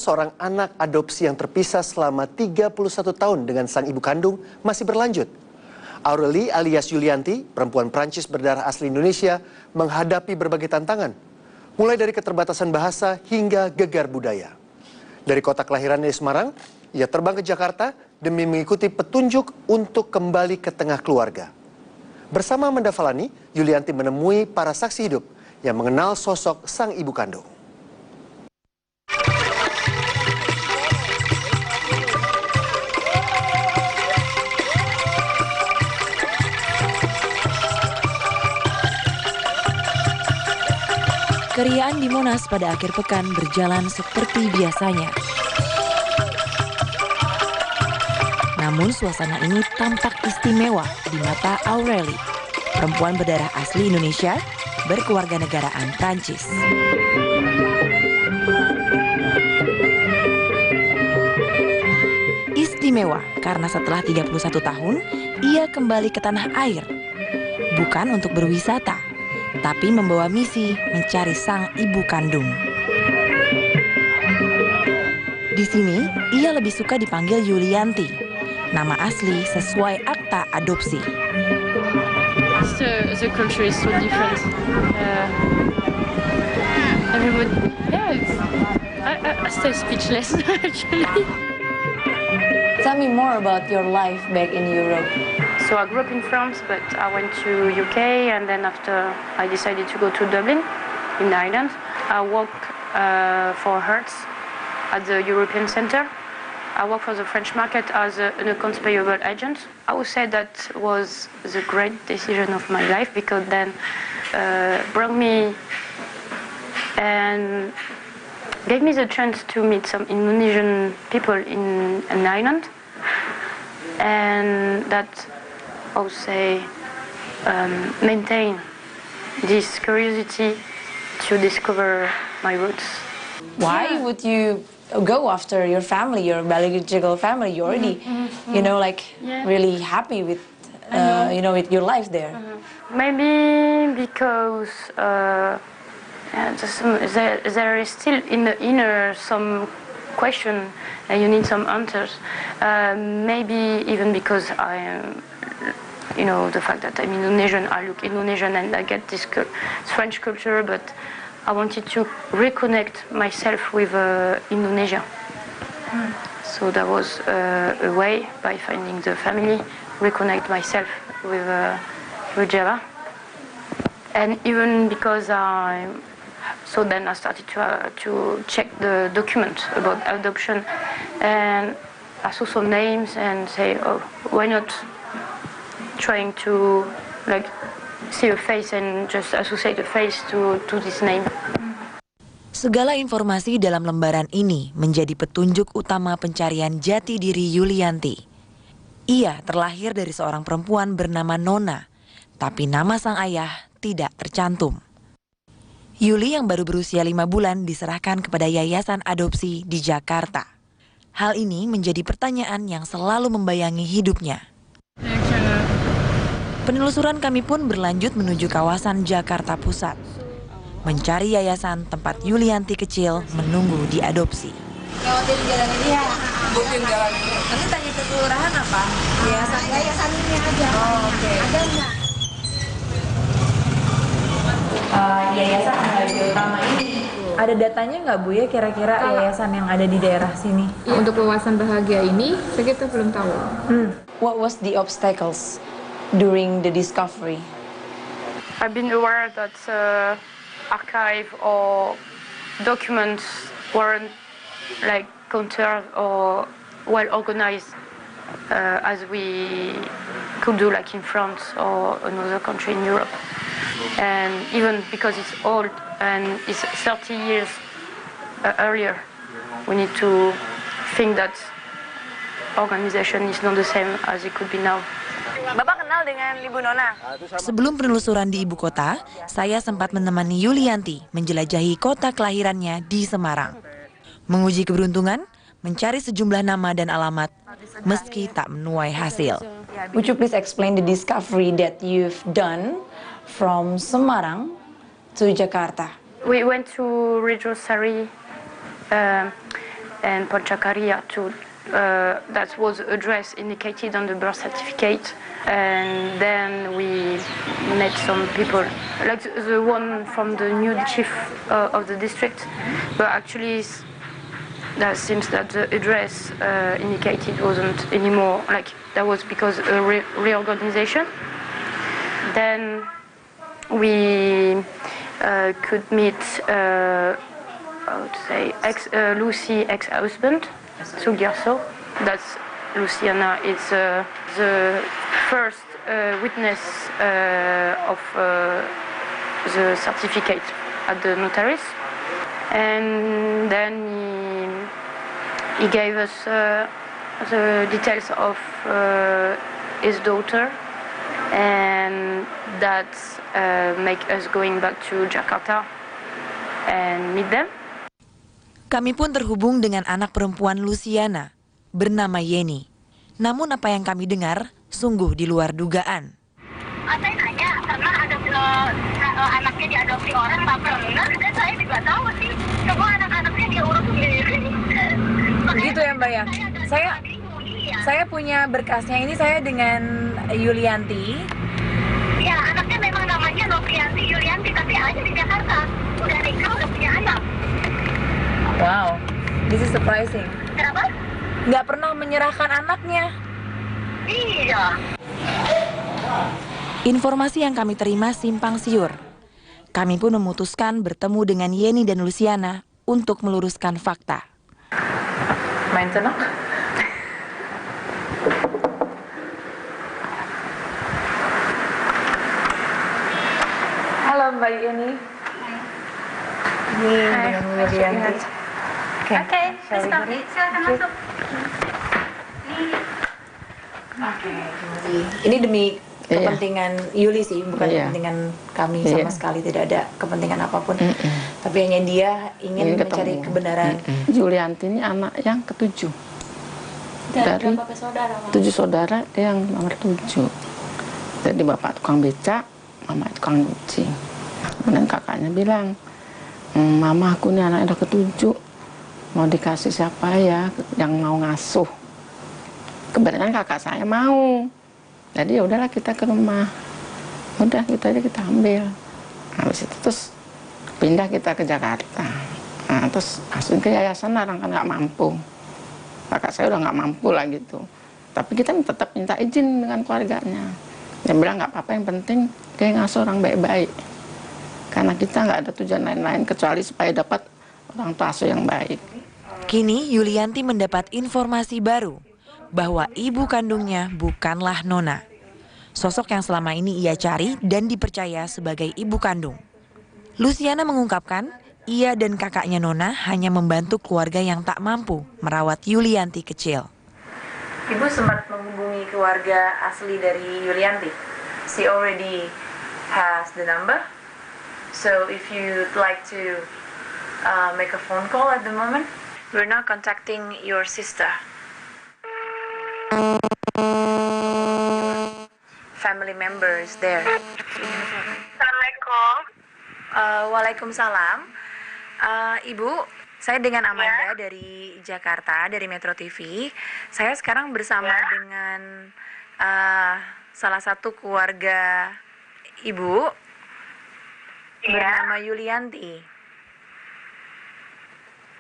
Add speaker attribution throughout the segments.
Speaker 1: Seorang anak adopsi yang terpisah selama 31 tahun dengan sang ibu kandung masih berlanjut. Aurelie alias Yulianti, perempuan Prancis berdarah asli Indonesia, menghadapi berbagai tantangan. Mulai dari keterbatasan bahasa hingga gegar budaya. Dari kota kelahirannya di Semarang, ia terbang ke Jakarta demi mengikuti petunjuk untuk kembali ke tengah keluarga. Bersama Amanda Falani, Yulianti menemui para saksi hidup yang mengenal sosok sang ibu kandung.
Speaker 2: Keriaan di Monas pada akhir pekan berjalan seperti biasanya. Namun suasana ini tampak istimewa di mata Aurelie, perempuan berdarah asli Indonesia berkewarganegaraan Prancis. Istimewa karena setelah 31 tahun, ia kembali ke tanah air. Bukan untuk berwisata, tapi membawa misi mencari sang ibu kandung. Di sini, ia lebih suka dipanggil Yulianti, nama asli sesuai akta adopsi.
Speaker 3: The culture is so different. Everybody, I stay speechless actually.
Speaker 2: Tell me more about your life back in Europe.
Speaker 3: So I grew up in France, but I went to UK, and then after I decided to go to Dublin, in Ireland. I worked for Hertz at the European Centre. I worked for the French market as an accounts payable agent. I would say that was the great decision of my life, because then brought me and gave me the chance to meet some Indonesian people in an island, and that I would say maintain this curiosity to discover my roots.
Speaker 2: Why would you go after your family, your biological family? You're already, really happy with, with your life there.
Speaker 3: Maybe because there is still in the inner some question and you need some answers. Maybe even because I am, the fact that I'm Indonesian, I look Indonesian and I get this French culture, but I wanted to reconnect myself with Indonesia. So that was a way, by finding the family, reconnect myself with Java. And even because so then I started to check the document about adoption, and I saw some names and say, oh, why not trying to see a face and just associate a face to this name.
Speaker 2: Segala informasi dalam lembaran ini menjadi petunjuk utama pencarian jati diri Yulianti. Ia terlahir dari seorang perempuan bernama Nona, tapi nama sang ayah tidak tercantum. Yuli yang baru berusia 5 bulan diserahkan kepada yayasan adopsi di Jakarta. Hal ini menjadi pertanyaan yang selalu membayangi hidupnya. Penelusuran kami pun berlanjut menuju kawasan Jakarta Pusat, mencari yayasan tempat Yulianti kecil menunggu diadopsi.
Speaker 4: Lewatin jalan ini ya, bukin jalan ini. Nanti tanya ke kelurahan apa? Yayasan ini aja. Oh, oke. Ada nggak?
Speaker 2: Yayasan yang utama ini, ada datanya nggak Bu ya kira-kira yayasan yang ada di daerah sini?
Speaker 5: Ya, untuk wawasan bahagia ini, kita belum tahu.
Speaker 2: What was the obstacles during the discovery?
Speaker 3: I've been aware that archive or documents weren't conserved or well organized as we could do in France or another country in Europe. And even because it's old and it's 30 years earlier, we need to think that organization is not the same as it could be now.
Speaker 4: Bapak kenal dengan Ibu Nona?
Speaker 2: Sebelum penelusuran di ibu kota, saya sempat menemani Yulianti menjelajahi kota kelahirannya di Semarang. Menguji keberuntungan, mencari sejumlah nama dan alamat, meski tak menuai hasil. Would you please explain the discovery that you've done from Semarang to Jakarta?
Speaker 3: We went to Rejo Sari and Panchakarya too. That was the address indicated on the birth certificate. And then we met some people, like the one from the new chief of the district, but actually that seems that the address indicated wasn't anymore, like that was because a reorganization. Then we could meet, I would say, Lucy ex-husband, Sugyarso. That's Luciana is the first witness of the certificate at the notaries. And then he gave us the details of his daughter, and that make us going back to Jakarta and meet them.
Speaker 2: Kami pun terhubung dengan anak perempuan Luciana bernama Yeni. Namun apa yang kami dengar sungguh di luar dugaan.
Speaker 6: Saya nanya karena ada anaknya diadopsi orang nggak benar, dan saya juga tahu sih semua anak-anaknya dia urus sendiri.
Speaker 4: Begitu ya Mbak ya. Saya punya berkasnya ini, saya dengan Yulianti.
Speaker 6: Ya, anaknya memang namanya Novianti Yulianti, tapi ada di Jakarta. Udah nikah, udah punya anak.
Speaker 4: Wow, this is surprising.
Speaker 6: Kenapa?
Speaker 4: Nggak pernah menyerahkan anaknya.
Speaker 6: Iya.
Speaker 2: Informasi yang kami terima simpang siur. Kami pun memutuskan bertemu dengan Yeni dan Luciana untuk meluruskan fakta.
Speaker 4: Main tenang. Halo Mbak Yeni. Ini dengan Yulianti.
Speaker 6: Oke, silakan masuk.
Speaker 4: Ini demi kepentingan Yuli sih, bukan
Speaker 7: Iya.
Speaker 4: kepentingan kami sama sekali, tidak ada kepentingan apapun. Tapi hanya dia ingin mencari kebenaran.
Speaker 7: Yulianti ini anak yang ketujuh dari 7 saudara, dia yang nomor 7. Jadi bapak tukang becak, mama tukang nyuci. Kemudian kakaknya bilang, mama aku ini anaknya udah ketujuh, mau dikasih siapa ya yang mau ngasuh. Kebetulan kakak saya mau, jadi ya udahlah kita ke rumah, udah gitu aja kita ambil. Habis itu terus pindah kita ke Jakarta. Nah, terus masukin ke yayasan orang kan nggak mampu, kakak saya udah nggak mampu lah gitu. Tapi kita tetap minta izin dengan keluarganya. Dia bilang nggak apa-apa, yang penting dia ngasuh orang baik-baik. Karena kita nggak ada tujuan lain-lain kecuali supaya dapat orang tua asuh yang baik.
Speaker 2: Kini Yulianti mendapat informasi baru bahwa ibu kandungnya bukanlah Nona. Sosok yang selama ini ia cari dan dipercaya sebagai ibu kandung. Luciana mengungkapkan ia dan kakaknya Nona hanya membantu keluarga yang tak mampu merawat Yulianti kecil.
Speaker 4: Ibu sempat menghubungi keluarga asli dari Yulianti. She already has the number. So if you'd like to make a phone call at the moment, we're now contacting your sister. Family members there.
Speaker 6: Assalamualaikum.
Speaker 4: Waalaikumsalam. Ibu, saya dengan Amanda dari Jakarta, dari Metro TV. Saya sekarang bersama dengan salah satu keluarga ibu bernama Yulianti.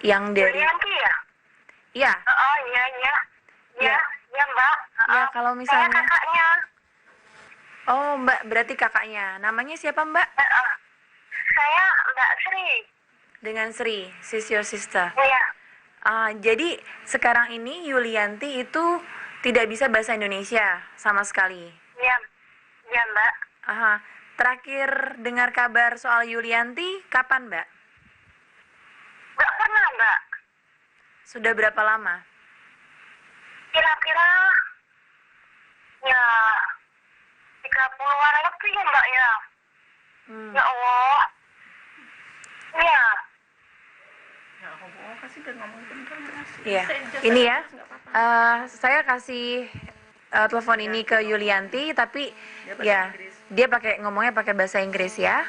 Speaker 4: Yang dari
Speaker 6: Yulianti ya?
Speaker 4: Iya.
Speaker 6: Oh iya. Ya, Mbak.
Speaker 4: Ya, kalau misalnya
Speaker 6: Saya kakaknya.
Speaker 4: Oh, Mbak, berarti kakaknya. Namanya siapa, Mbak?
Speaker 6: Saya Mbak Sri.
Speaker 4: Dengan Sri, she's your sister.
Speaker 6: Iya.
Speaker 4: Jadi sekarang ini Yulianti itu tidak bisa bahasa Indonesia sama sekali.
Speaker 6: Iya. Iya, Mbak.
Speaker 4: Aha. Terakhir dengar kabar soal Yulianti kapan, Mbak?
Speaker 6: Nggak pernah, Mbak.
Speaker 4: Sudah berapa lama?
Speaker 6: Kira-kira ya 30-an lebih ya, Mbak ya. Ya Allah. Iya.
Speaker 4: Iya. Ini ya. Saya kasih telepon ini ke Yulianti, tapi ya dia ngomongnya pakai bahasa Inggris ya.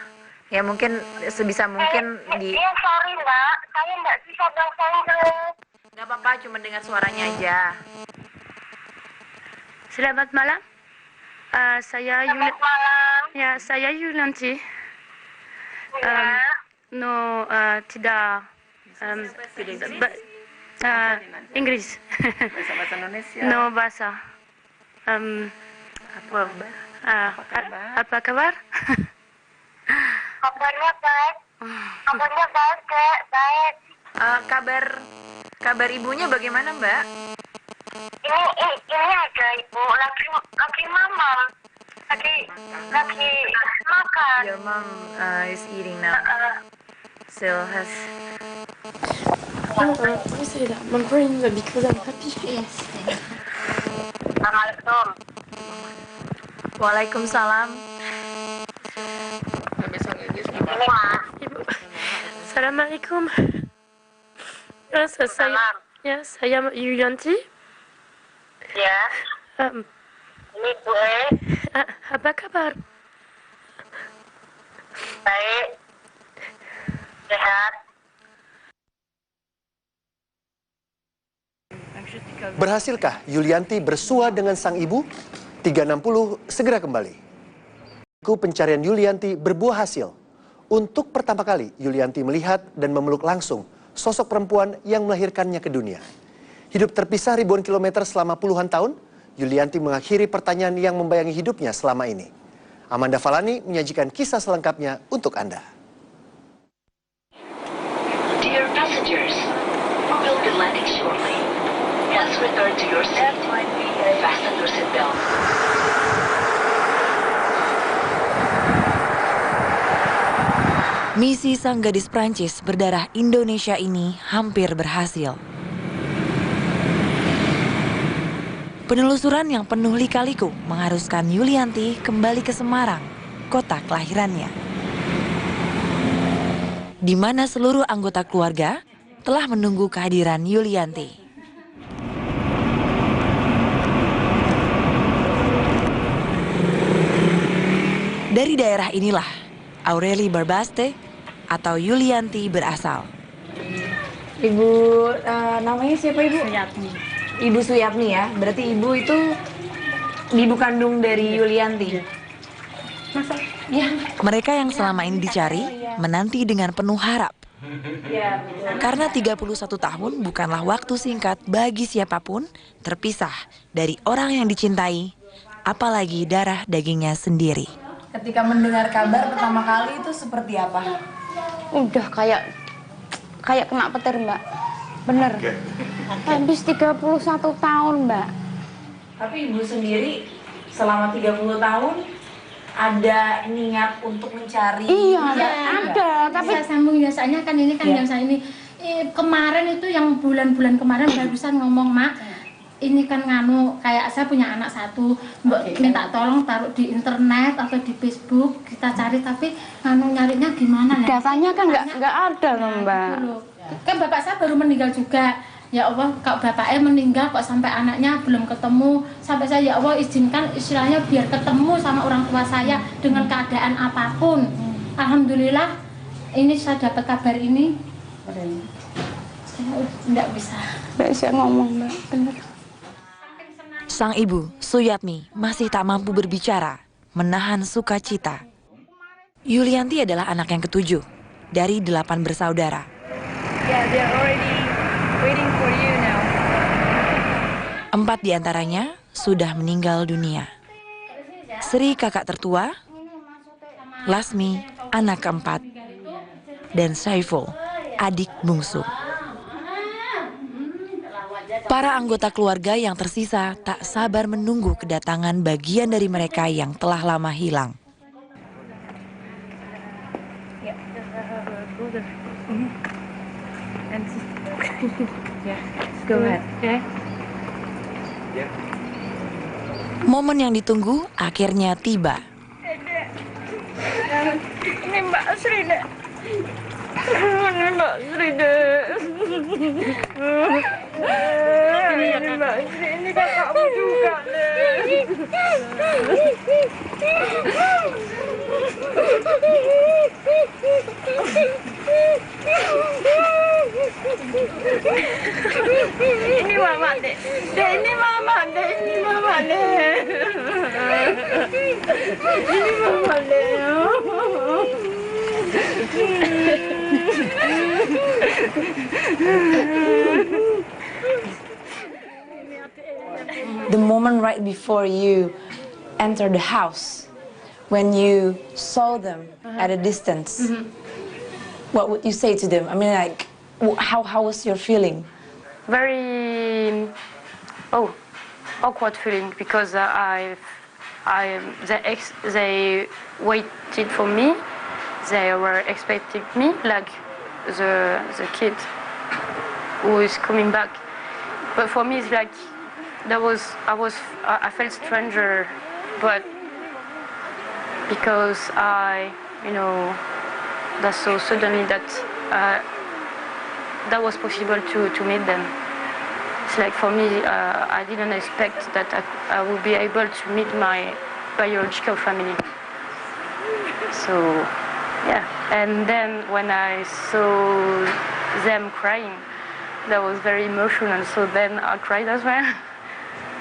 Speaker 4: Ya mungkin sebisa mungkin di.
Speaker 6: Iya, sorry Mbak. Saya nggak bisa bahasa Inggris.
Speaker 4: Nggak apa-apa, cuma dengar suaranya aja.
Speaker 3: Selamat malam.
Speaker 6: Selamat malam.
Speaker 3: Ya, saya Yulianti.
Speaker 6: Ya.
Speaker 3: No, tidak. Inggris.
Speaker 7: Bahasa Indonesia.
Speaker 3: No bahasa. Apa kabar?
Speaker 6: Kabarnya baik. Kabarnya baik, Kak. Baik.
Speaker 4: Kabar ibunya bagaimana, Mbak?
Speaker 6: Ini ada ibu lagi mamam. Lagi makan.
Speaker 4: Your mom is eating now. Still has.
Speaker 5: My brain because I'm happy. Yes.
Speaker 6: Assalamualaikum.
Speaker 4: Waalaikumsalam.
Speaker 6: Ini Mas.
Speaker 3: Assalamualaikum.
Speaker 6: Salam.
Speaker 3: Saya Yulianti.
Speaker 6: Ya. Ini Bu
Speaker 3: Apa kabar?
Speaker 6: Baik. Sehat.
Speaker 1: Berhasilkah Yulianti bersua dengan sang ibu? 360 segera kembali. Pencarian Yulianti berbuah hasil. Untuk pertama kali, Yulianti melihat dan memeluk langsung sosok perempuan yang melahirkannya ke dunia. Hidup terpisah ribuan kilometer selama puluhan tahun, Yulianti mengakhiri pertanyaan yang membayangi hidupnya selama ini. Amanda Falani menyajikan kisah selengkapnya untuk Anda.
Speaker 8: Dear passengers, we will be landing shortly. Please return to your seat. Fasten your seatbelt.
Speaker 2: Misi sang gadis Prancis berdarah Indonesia ini hampir berhasil. Penelusuran yang penuh lika-liku mengharuskan Yulianti kembali ke Semarang, kota kelahirannya. Di mana seluruh anggota keluarga telah menunggu kehadiran Yulianti. Dari daerah inilah Aurelie Barbaste atau Yulianti berasal.
Speaker 9: Ibu, namanya siapa Ibu?
Speaker 10: Suyatmi.
Speaker 9: Ibu Suyatmi ya, berarti Ibu itu ibu kandung dari Yulianti.
Speaker 10: Masa?
Speaker 9: Ya.
Speaker 2: Mereka yang selama ini dicari menanti dengan penuh harap.
Speaker 9: Ya,
Speaker 2: karena 31 tahun bukanlah waktu singkat bagi siapapun terpisah dari orang yang dicintai, apalagi darah dagingnya sendiri.
Speaker 9: Ketika mendengar kabar pertama kali itu seperti apa?
Speaker 10: Udah kayak kena petir, Mbak. Bener. Habis 31 tahun, Mbak.
Speaker 9: Tapi Ibu sendiri selama 30 tahun ada niat untuk mencari?
Speaker 10: Iya, ada. Tapi
Speaker 11: saya sambung biasanya kan ini kan yang saya ini kemarin itu yang bulan-bulan kemarin barusan ngomong, Mak. Ini kan nganu kayak saya punya anak satu, minta tolong taruh di internet atau di Facebook kita cari, tapi nganu nyarinya gimana ya?
Speaker 10: Datanya kan nggak ada loh, Mbak.
Speaker 11: Kan bapak saya baru meninggal juga. Ya Allah, kok bapaknya meninggal kok sampai anaknya belum ketemu. Sampai saya ya Allah izinkan istilahnya biar ketemu sama orang tua saya dengan keadaan apapun. Alhamdulillah ini saya dapat kabar ini. Saya nggak bisa
Speaker 10: ngomong, Mbak. Bener.
Speaker 2: Sang ibu, Suyatmi, masih tak mampu berbicara, menahan sukacita. Yulianti adalah anak yang ketujuh dari 8 bersaudara.
Speaker 4: Yeah, they're already waiting for you now.
Speaker 2: 4 diantaranya sudah meninggal dunia. Sri kakak tertua, Lasmi anak keempat, dan Saiful adik bungsu. Para anggota keluarga yang tersisa tak sabar menunggu kedatangan bagian dari mereka yang telah lama hilang. Momen yang ditunggu akhirnya tiba.
Speaker 3: Ini Mbak Sri, Dek. Ini Mbak Sri, Dek. Ini Mbak Sri, ini kakakmu juga, Dek.
Speaker 6: Ini mama dek. Dek ini mama dek. Ini mama dek. Ini mama dek.
Speaker 2: The moment right before you enter the house, when you saw them at a distance, what would you say to them? I mean, like, how was your feeling?
Speaker 3: Very awkward feeling because they waited for me. They were expecting me, like the kid who is coming back. But for me, it's like I felt stranger, but because that's so suddenly that that was possible to meet them. It's like for me, I didn't expect that I would be able to meet my biological family. So, yeah. And then when I saw them crying, that was very emotional. So then I cried as well.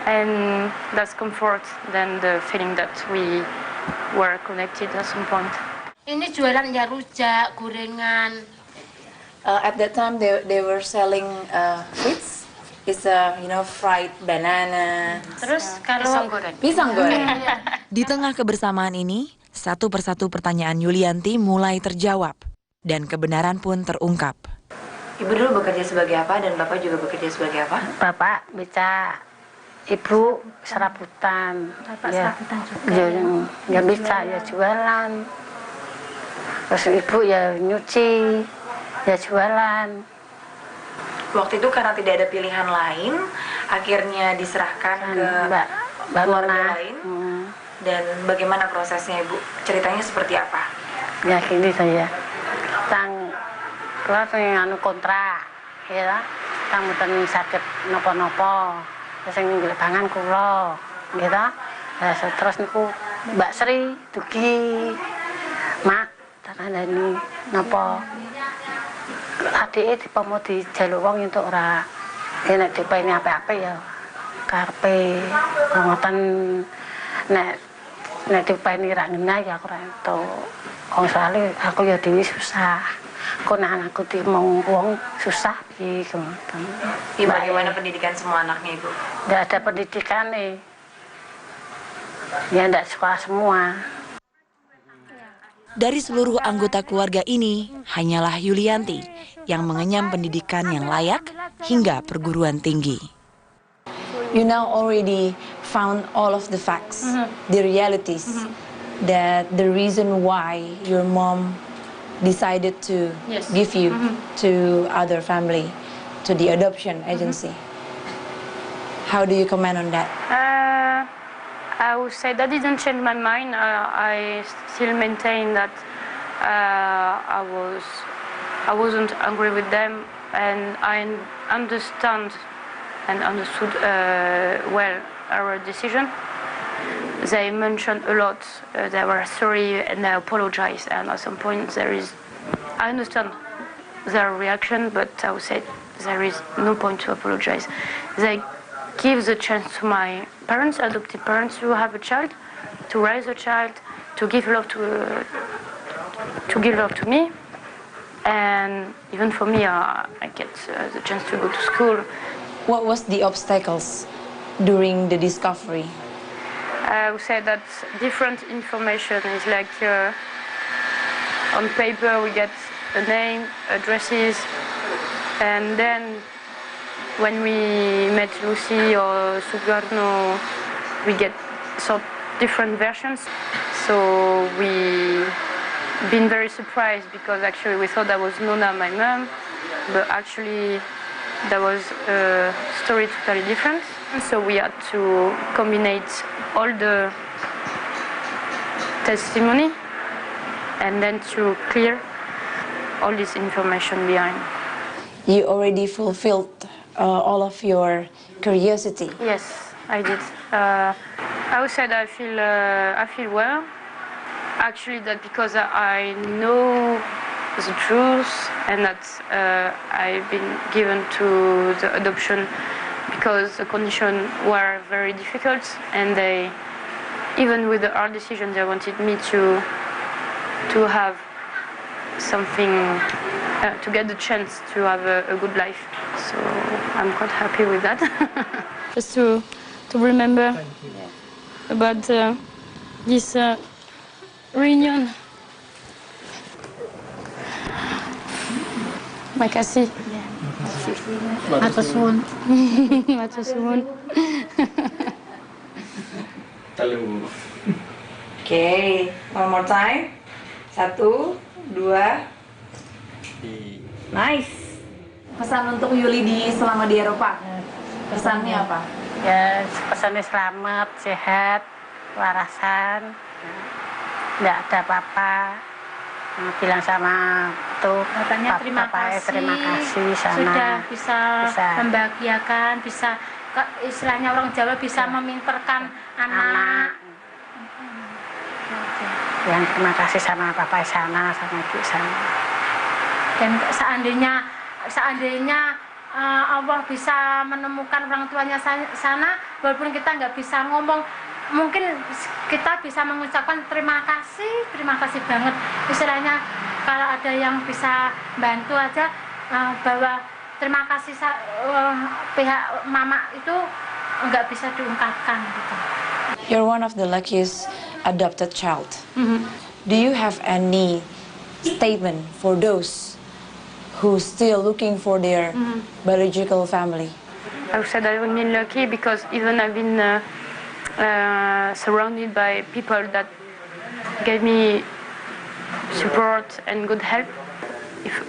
Speaker 3: And that's comfort than the feeling that we were connected at some point.
Speaker 11: Ini jualan ya rujak, gorengan.
Speaker 2: At that time, they were selling fruits. It's fried banana.
Speaker 11: Terus kalau
Speaker 2: Pisang goreng. Di tengah kebersamaan ini, satu persatu pertanyaan Yulianti mulai terjawab dan kebenaran pun terungkap.
Speaker 4: Ibu dulu bekerja sebagai apa dan Bapak juga bekerja sebagai apa?
Speaker 12: Bapak beca, Ibu serabutan.
Speaker 11: Bapak
Speaker 12: ya,
Speaker 11: serabutan juga.
Speaker 12: Ya beca, ya jualan. Terus Ibu ya nyuci, ya jualan.
Speaker 4: Waktu itu karena tidak ada pilihan lain, akhirnya diserahkan ke keluarga lain. Dan bagaimana prosesnya Ibu? Ceritanya seperti apa?
Speaker 12: Ya gini saya, kalau yang kontrak, ya, kamu sakit nopo-nopo, terus yang gelepangan kulo, gitu. Terus niku Mbak Sri, Dugi, Mak, tanah ini nopo. Adiknya mau dijaluk wong untuk ora, nek dipeni apa-apa ya, karpe, ngoten, nek dipeni ra ngena ya aku ora entuk. Soalnya aku ya dhewe susah. Kok anakku mau wong susah piye ngoten.
Speaker 4: Bagaimana pendidikan semua anaknya Ibu?
Speaker 12: Enggak ada pendidikan nih. Ya enggak sekolah semua.
Speaker 2: Dari seluruh anggota keluarga ini, hanyalah Yulianti yang mengenyam pendidikan yang layak hingga perguruan tinggi. You now already found all of the facts, the realities, that the reason why your mom decided to give you to other family, to the adoption agency. How do you comment on that?
Speaker 3: I would say that didn't change my mind. I still maintain that I wasn't angry with them, and I understood well our decision. They mentioned a lot. They were sorry and they apologized. And at some point, I understand their reaction, but I would say there is no point to apologize. They give the chance to my parents, adopted parents, to have a child, to raise a child, to give love to me, and even for me, I get the chance to go to school.
Speaker 2: What was the obstacles during the discovery?
Speaker 3: I would say that different information is like on paper we get a name, addresses, and then when we met Lucy or Sugarno, we get different versions. So we been very surprised because actually we thought that was Nona, my mom, but actually that was a story totally different. So we had to combine all the testimony and then to clear all this information behind.
Speaker 2: You already fulfilled all of your curiosity.
Speaker 3: Yes, I did. I would say that I feel well. Actually, that because I know the truth, and that I've been given to the adoption because the conditions were very difficult, and they, even with the hard decision, they wanted me to have something, to get the chance to have a good life. So I'm quite happy with that.
Speaker 5: Just to remember about this reunion. Makasih. Matur suwun. Matur suwun.
Speaker 4: Okay, one more time. 1, 2. Nice.
Speaker 9: Pesan untuk Yuli selama di Eropa. Pesannya apa?
Speaker 12: Ya, pesannya selamat, sehat, warasan, nggak ada apa-apa. Bilang sama tuh
Speaker 11: katanya terima kasih
Speaker 12: sana.
Speaker 11: Sudah bisa membahagiakan, bisa istilahnya orang Jawa bisa meminterkan anak.
Speaker 12: Yang terima kasih sama papa sana, sama ibu sana.
Speaker 11: Dan seandainya Allah bisa menemukan orang tuanya sana, walaupun kita nggak bisa ngomong, mungkin kita bisa mengucapkan terima kasih banget. Istilahnya kalau ada yang bisa bantu aja, bahwa terima kasih pihak mama itu nggak bisa diungkapkan gitu.
Speaker 2: You're one of the luckiest adopted child. Do you have any statement for those who still looking for their biological family?
Speaker 3: I would say that I've been lucky because even I've been surrounded by people that gave me support and good help. If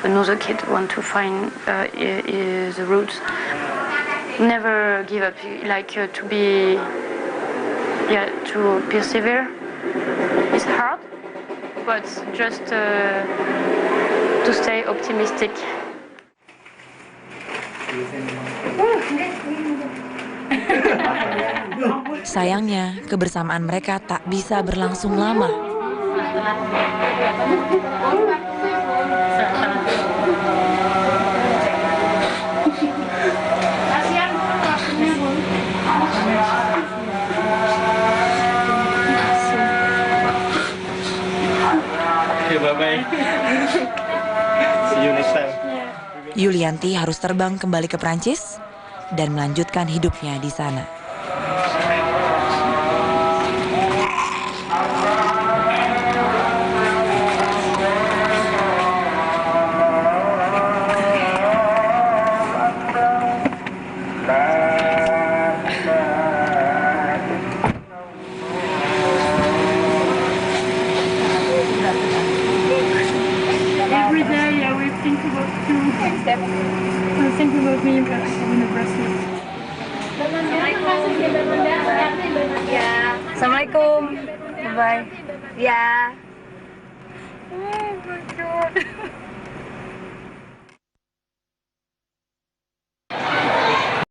Speaker 3: another kid want to find the roots, never give up. Like to persevere. It's hard, but just to stay optimistic.
Speaker 2: Sayangnya, kebersamaan mereka tak bisa berlangsung lama.
Speaker 13: Bye-bye. See you next time.
Speaker 2: Yulianti harus terbang kembali ke Prancis dan melanjutkan hidupnya di sana.
Speaker 5: Every day I will think about you. I think about me in the bracelet.
Speaker 4: Assalamualaikum. Bye. Ya. Oh my God.